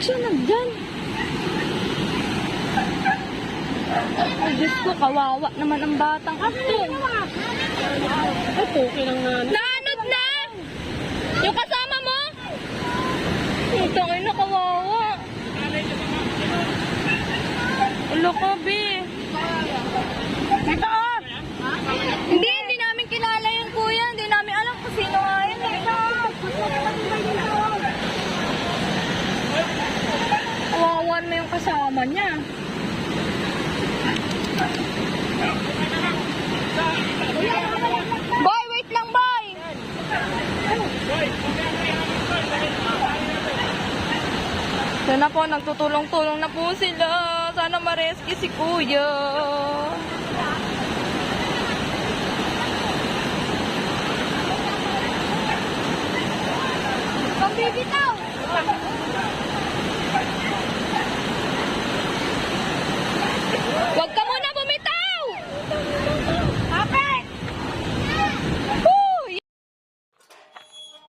siya nandyan? Ay, Diyos ko, kawawa naman ang batang ito. Ay, okay lang na. Naanod na! Yung kasama mo? Ito ay nakawawa. Ulo ko, Bi. Ito, oh! Hindi namin kilala yun, kuya. Hindi namin alam kung sino nga yun. Kawawan mo yung kasama niya. Boy, wait lang, boy! Sana po, nagtutulong-tulong na po sila. Sana ma-rescue si kuya. Pambibitaw!